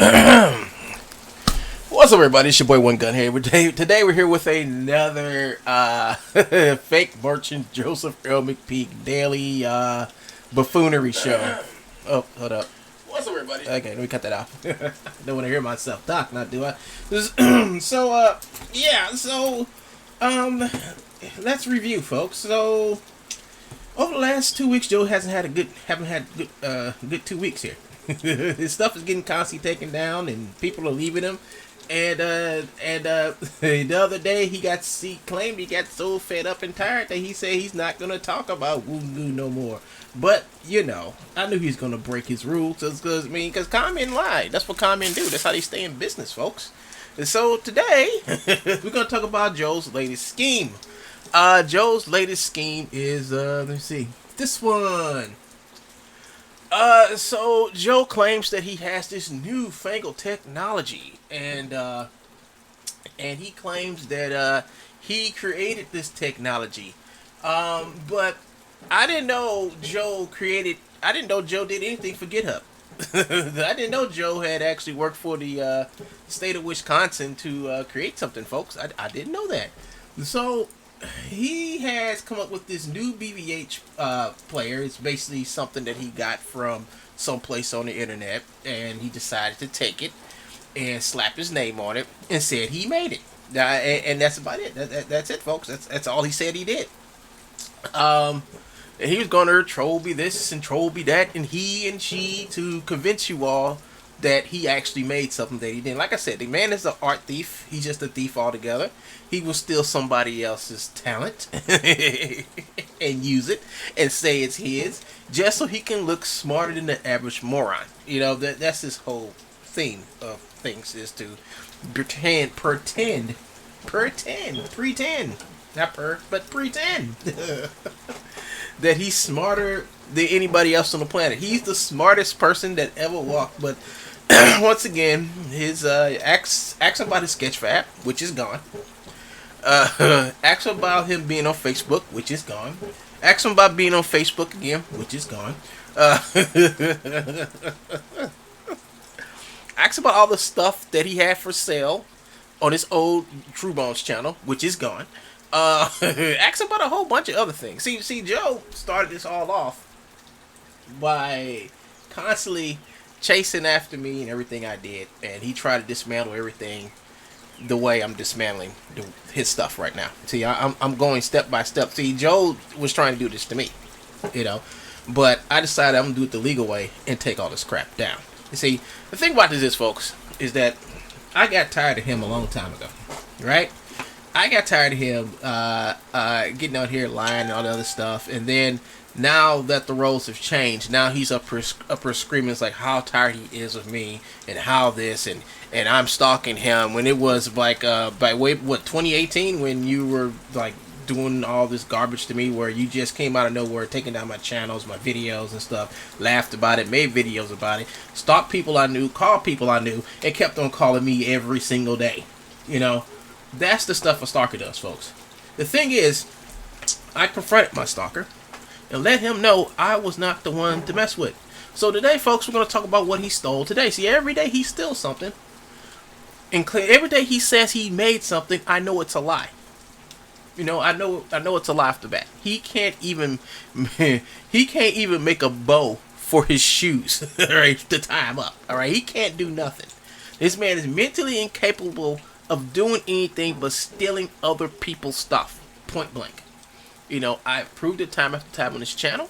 What's up, everybody? It's your boy One Gun here. Today we're here with another fake merchant Joseph Earl Mcpeek daily buffoonery show. Oh, hold up. What's up, everybody? Okay, let me cut that off. I don't want to hear myself talk, not do I? Let's review, folks. So, over the last 2 weeks, Joe haven't had good 2 weeks here. His stuff is getting constantly taken down, and people are leaving him. And the other day he claimed he got so fed up and tired that he said he's not gonna talk about Woongoo no more. But you know, I knew he was gonna break his rules because con men lie. That's what con men do. That's how they stay in business, folks. And so today we're gonna talk about Joe's latest scheme. Joe's latest scheme is let me see this one. So Joe claims that he has this newfangled technology, and he claims that he created this technology. But I didn't know Joe did anything for GitHub. I didn't know Joe had actually worked for the state of Wisconsin to create something, folks. I didn't know that. So he has come up with this new BBH player. It's basically something that he got from someplace on the internet, and he decided to take it and slap his name on it and said he made it. And that's about it. That's it, folks. That's all he said he did. And he was going to troll be this and troll be that, and he and she to convince you all that he actually made something that he didn't. Like I said, the man is an art thief. He's just a thief altogether. He will steal somebody else's talent and use it and say it's his, just so he can look smarter than the average moron. You know, that's his whole theme of things, is to pretend, not but pretend that he's smarter than anybody else on the planet. He's the smartest person that ever walked, but once again, his acts about his Sketchfab, which is gone. Acts about him being on Facebook, which is gone. Acts about being on Facebook again, which is gone. Acts about all the stuff that he had for sale on his old Truebones channel, which is gone. Acts about a whole bunch of other things. See, Joe started this all off by constantly chasing after me and everything I did, and he tried to dismantle everything the way I'm dismantling his stuff right now. See, I'm going step by step. See, Joe was trying to do this to me, you know, but I decided I'm gonna do it the legal way and take all this crap down. You see, the thing about this is, folks, is that I got tired of him a long time ago, right? I got tired of him getting out here lying and all the other stuff, and then now that the roles have changed, now he's up for screaming. It's like how tired he is of me and how this and I'm stalking him, when it was like by way 2018 when you were like doing all this garbage to me, where you just came out of nowhere, taking down my channels, my videos and stuff, laughed about it, made videos about it, stalked people I knew, called people I knew, and kept on calling me every single day. You know, that's the stuff a stalker does, folks. The thing is, I confronted my stalker and let him know I was not the one to mess with. So today, folks, we're going to talk about what he stole today. See, every day he steals something, and every day he says he made something, I know it's a lie. You know, I know it's a lie off the bat. He can't even make a bow for his shoes, right, to tie him up. All right, he can't do nothing. This man is mentally incapable of doing anything but stealing other people's stuff, point blank. You know, I've proved it time after time on this channel.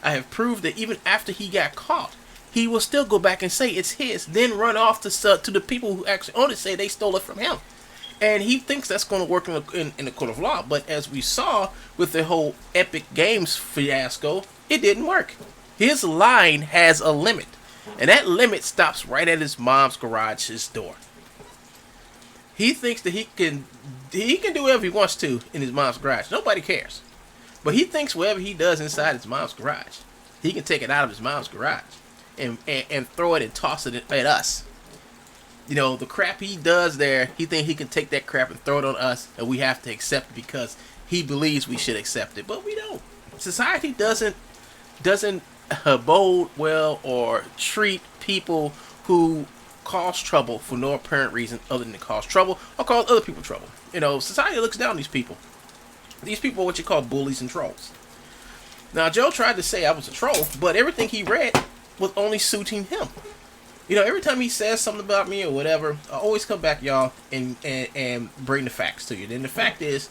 I have proved that even after he got caught, he will still go back and say it's his, then run off to the people who actually own it, say they stole it from him. And he thinks that's going to work in the court of law. But as we saw with the whole Epic Games fiasco, it didn't work. His line has a limit, and that limit stops right at his mom's garage, his door. He thinks that he can do whatever he wants to in his mom's garage. Nobody cares. But he thinks whatever he does inside his mom's garage, he can take it out of his mom's garage and throw it and toss it at us. You know, the crap he does there, he thinks he can take that crap and throw it on us, and we have to accept it because he believes we should accept it. But we don't. Society doesn't bode well or treat people who cause trouble for no apparent reason other than to cause trouble or cause other people trouble. You know, society looks down on these people. These people are what you call bullies and trolls. Now, Joe tried to say I was a troll, but everything he read was only suiting him. You know, every time he says something about me or whatever, I always come back, y'all, and bring the facts to you. And the fact is,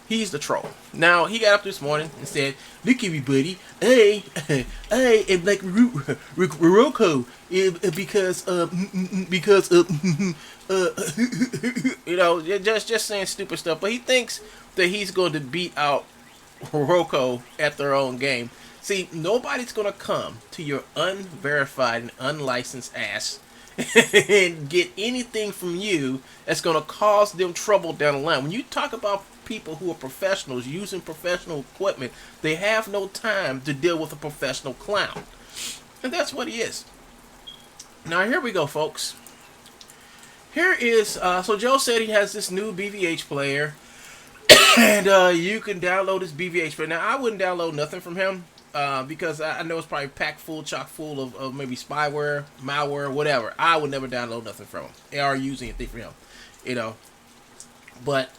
he's the troll. Now, he got up this morning and said, look everybody, hey, I'm like Rocco, because, you know, just saying stupid stuff. But he thinks that he's going to beat out Rocco at their own game. See, nobody's going to come to your unverified and unlicensed ass and get anything from you that's going to cause them trouble down the line. When you talk about people who are professionals using professional equipment, they have no time to deal with a professional clown. And that's what he is. Now, here we go, folks. Here is, so Joe said he has this new BVH player, and you can download this BVH player. Now, I wouldn't download nothing from him. Because I know it's probably packed full, chock full of maybe spyware, malware, whatever. I would never download nothing from him. They are using anything from him, you know. But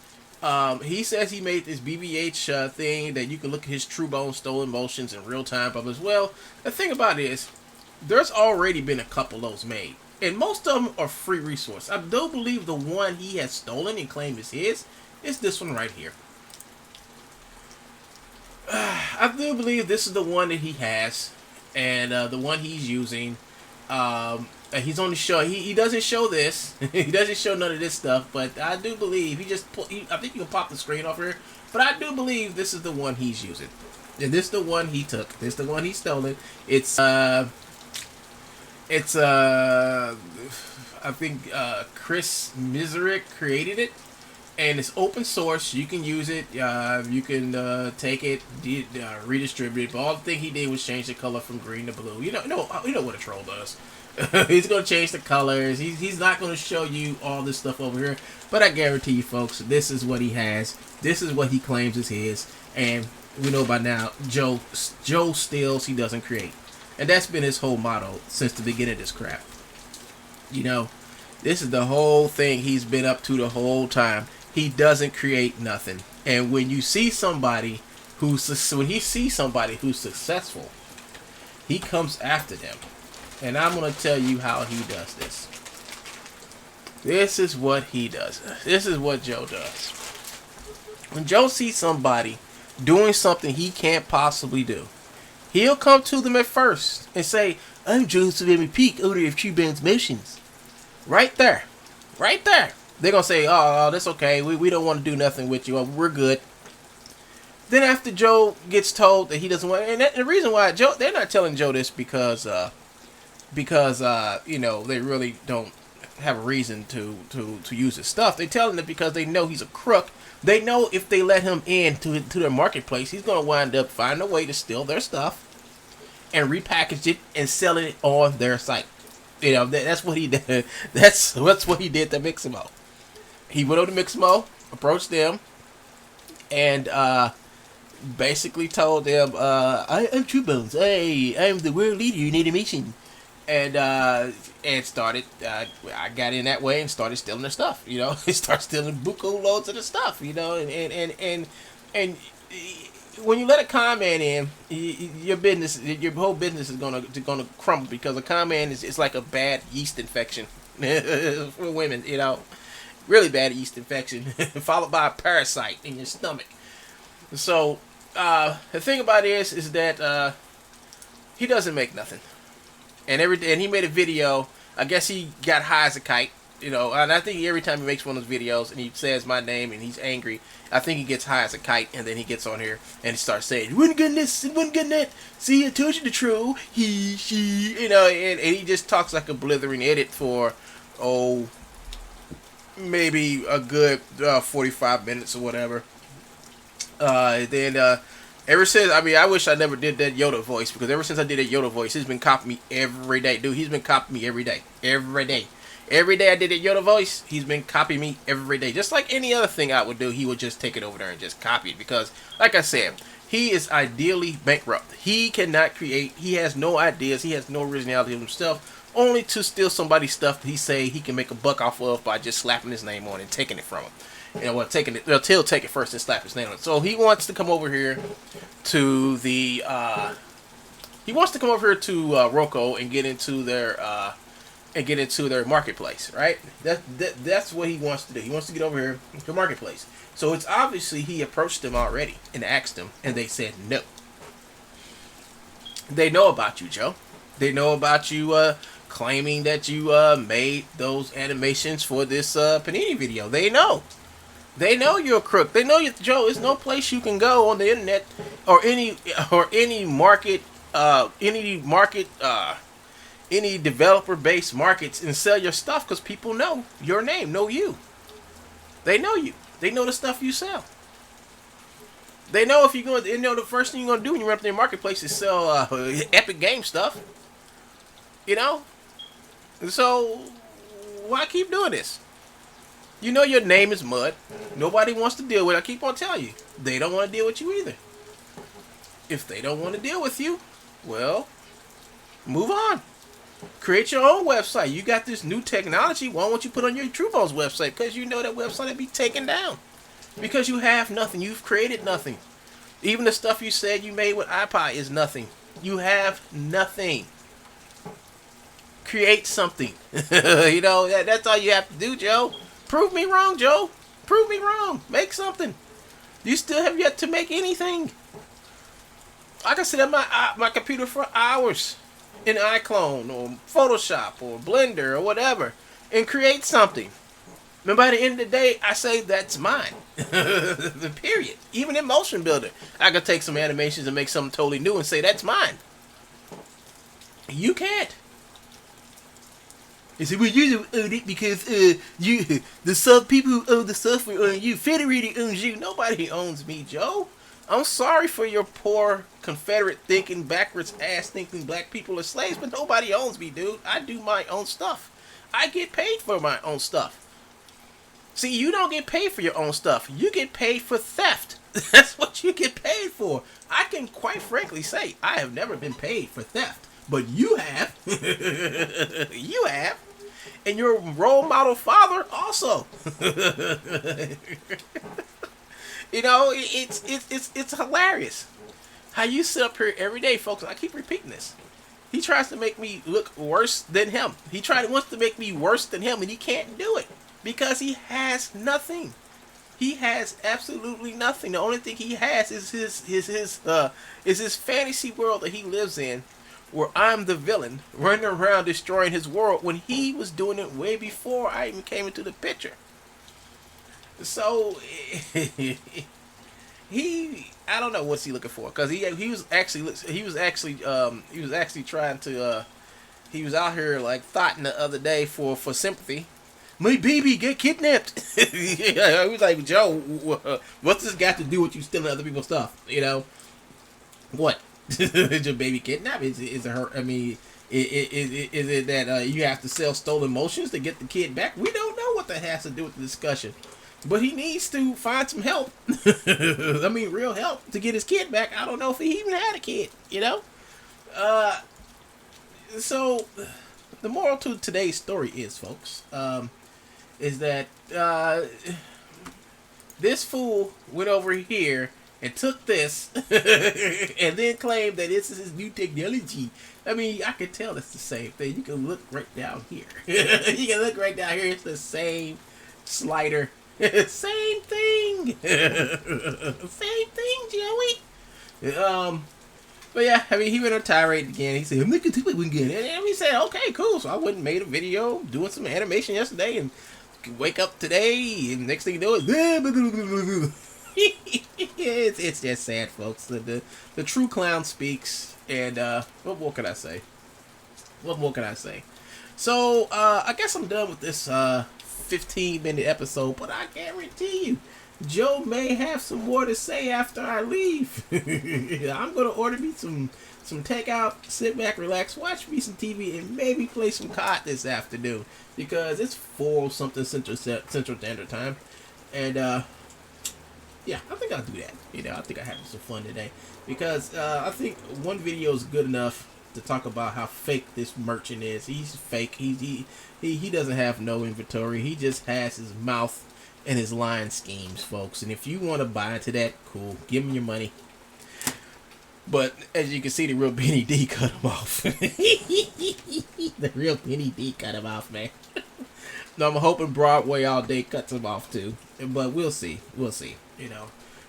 he says he made this BVH thing that you can look at his Truebones stolen motions in real time. But as well, the thing about it is, there's already been a couple of those made, and most of them are free resource. I do believe the one he has stolen and claimed is his is this one right here. I do believe this is the one that he has, and the one he's using. And he's only show he doesn't show this. He doesn't show none of this stuff. But I do believe I think you can pop the screen off here. But I do believe this is the one he's using, and this is the one he took. This is the one he stolen. I think Chris Miserick created it. And it's open source. You can use it. You can take it, redistribute it. But all the thing he did was change the color from green to blue. You know what a troll does. He's going to change the colors. He's not going to show you all this stuff over here. But I guarantee you, folks, this is what he has. This is what he claims is his. And we know by now, Joe steals, he doesn't create. And that's been his whole motto since the beginning of this crap. You know, this is the whole thing he's been up to the whole time. He doesn't create nothing. And when you see somebody who's successful, he comes after them. And I'm going to tell you how he does this. This is what he does. This is what Joe does. When Joe sees somebody doing something he can't possibly do, he'll come to them at first and say, I'm Joseph Mcpeek, owner of Truebones Motions. Right there. Right there. They're going to say, oh, that's okay. We don't want to do nothing with you. We're good. Then after Joe gets told that he doesn't want, and the reason why they're not telling Joe this because you know, they really don't have a reason to use his stuff. They're telling it because they know he's a crook. They know if they let him in to their marketplace, he's going to wind up finding a way to steal their stuff and repackage it and sell it on their site. You know, that's what he did. That's what he did to Mixamo. He went over to Mixamo, approached them, and basically told them, I'm Truebones. Hey, I'm the world leader in animation. And started, I got in that way and started stealing their stuff, you know. Start stealing buku loads of the stuff, you know. And when you let a con man in, your whole business is gonna crumble, because a con man is like a bad yeast infection for women, you know. Really bad yeast infection, followed by a parasite in your stomach. So the thing about it is that he doesn't make nothing, and he made a video. I guess he got high as a kite, you know. And I think every time he makes one of those videos and he says my name and he's angry, I think he gets high as a kite, and then he gets on here and he starts saying, "It wasn't good this, it wasn't good that. See, I told you the troll. He, she, you know." And he just talks like a blithering idiot for maybe a good 45 minutes or whatever. Then ever since, I mean, I wish I never did that Yoda voice, because ever since I did that Yoda voice, he's been copying me every day. Dude, he's been copying me every day. Every day. Every day I did that Yoda voice, he's been copying me every day. Just like any other thing I would do, he would just take it over there and just copy it. Because, like I said, he is ideally bankrupt. He cannot create. He has no ideas. He has no originality of himself. only to steal somebody's stuff that he say he can make a buck off of by just slapping his name on it and taking it from him. You know, well, taking it, he'll take it first and slap his name on it. So he wants to come over here to the Roku and get into their marketplace, right? That's what he wants to do. He wants to get over here to marketplace. So it's obviously he approached them already and asked them, and they said no. They know about you, Joe. They know about you claiming that you made those animations for this Panini video. They know. They know you're a crook. They know you, Joe. There's no place you can go on the internet or any market, any developer-based markets and sell your stuff because people know your name, know you. They know you. They know the stuff you sell. They know if you're going. They know the first thing you're gonna do when you run up to their marketplace is sell Epic Game stuff. You know, so why keep doing this? You know your name is mud. Nobody wants to deal with it. I keep on telling you, they don't want to deal with you either. If they don't want to deal with you, well, move on. Create your own website. You got this new technology. Why won't you put on your Truebones website? Because you know that website will be taken down. Because you have nothing. You've created nothing. Even the stuff you said you made with iPod is nothing. You have nothing. Create something. You know, that's all you have to do, Joe. Prove me wrong, Joe. Prove me wrong. Make something. You still have yet to make anything. I can sit at my computer for hours in iClone or Photoshop or Blender or whatever and create something. And by the end of the day, I say that's mine. The period. Even in Motion Builder, I could take some animations and make something totally new and say that's mine. You can't. They say, well, you don't own it because the people who own the software own you. Federated owns you. Nobody owns me, Joe. I'm sorry for your poor Confederate thinking, backwards ass thinking black people are slaves, but nobody owns me, dude. I do my own stuff. I get paid for my own stuff. See, you don't get paid for your own stuff. You get paid for theft. That's what you get paid for. I can quite frankly say I have never been paid for theft. But you have. You have. And your role model father also. You know, it's hilarious how you sit up here every day, folks. I keep repeating this. He tries to make me look worse than him. Wants to make me worse than him, and he can't do it because he has nothing. He has absolutely nothing. The only thing he has is his fantasy world that he lives in, where I'm the villain running around destroying his world when he was doing it way before I even came into the picture. So I don't know what's he looking for, because he was out here like thoughting the other day for sympathy. My baby get kidnapped. He was like, Joe, what's this got to do with you stealing other people's stuff? You know, what? Is your baby kidnapped? Is it her? I mean, is it that you have to sell stolen motions to get the kid back? We don't know what that has to do with the discussion. But he needs to find some help. I mean, real help to get his kid back. I don't know if he even had a kid, you know? So, the moral to today's story is, folks, is that this fool went over here and took this and then claimed that this is his new technology. I mean, I can tell it's the same thing. You can look right down here. You can look right down here. It's the same slider. Same thing. Same thing, Joey. But yeah, I mean, he went on tirade again. He said, I'm looking to it again. And we said, okay, cool. So I went and made a video doing some animation yesterday and wake up today and next thing you know it's just sad, folks. The true clown speaks, and what more can I say? What more can I say? So I guess I'm done with this 15-minute episode, but I guarantee you, Joe may have some more to say after I leave. I'm gonna order me some takeout, sit back, relax, watch me some TV, and maybe play some COD this afternoon because it's 4-something Central Standard Time, and yeah, I think I'll do that. You know, I think I have some fun today because I think one video is good enough to talk about how fake this merchant is. He's fake. He doesn't have no inventory. He just has his mouth and his line schemes, folks. And if you want to buy into that, cool. Give him your money. But as you can see, the real Benny D cut him off. The real Benny D cut him off, man. No, I'm hoping Broadway all day cuts him off too. But we'll see. We'll see. You know,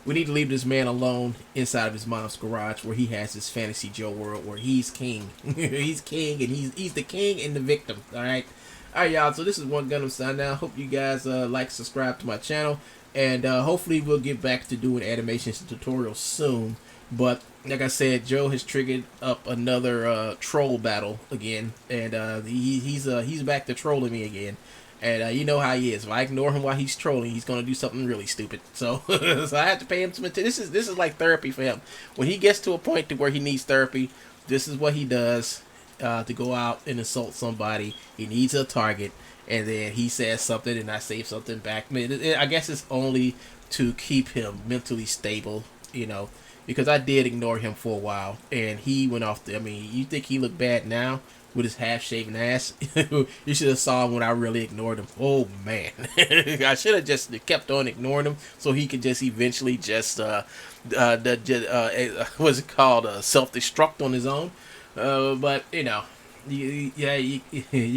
we need to leave this man alone inside of his mom's garage where he has his fantasy Joe world where he's king. He's king, and he's the king and the victim. All right. All right, y'all. So this is One Gundam sign now. Hope you guys like, subscribe to my channel, and hopefully we'll get back to doing animations and tutorials soon. But like I said, Joe has triggered up another troll battle again, and he's back to trolling me again. And you know how he is. If I ignore him while he's trolling, he's gonna do something really stupid. So, so I have to pay him some attention. This is like therapy for him. When he gets to a point to where he needs therapy, this is what he does to go out and insult somebody. He needs a target, and then he says something, and I say something back. I guess it's only to keep him mentally stable, you know. Because I did ignore him for a while, and he went off the... I mean, you think he looked bad now with his half-shaven ass? You should have saw him when I really ignored him. Oh, man. I should have just kept on ignoring him so he could just eventually just, what's it called, self-destruct on his own. But, you know, you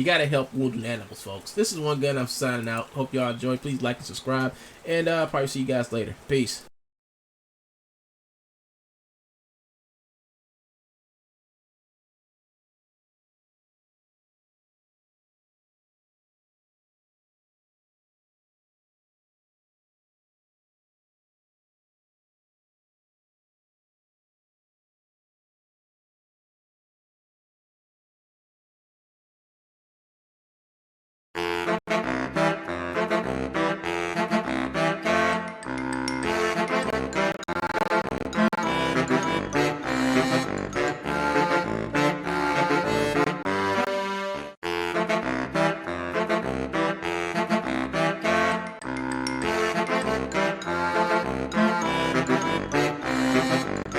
got to help wounded animals, folks. This is One Gun. I'm signing out. Hope y'all enjoy. Please like and subscribe, and I'll probably see you guys later. Peace.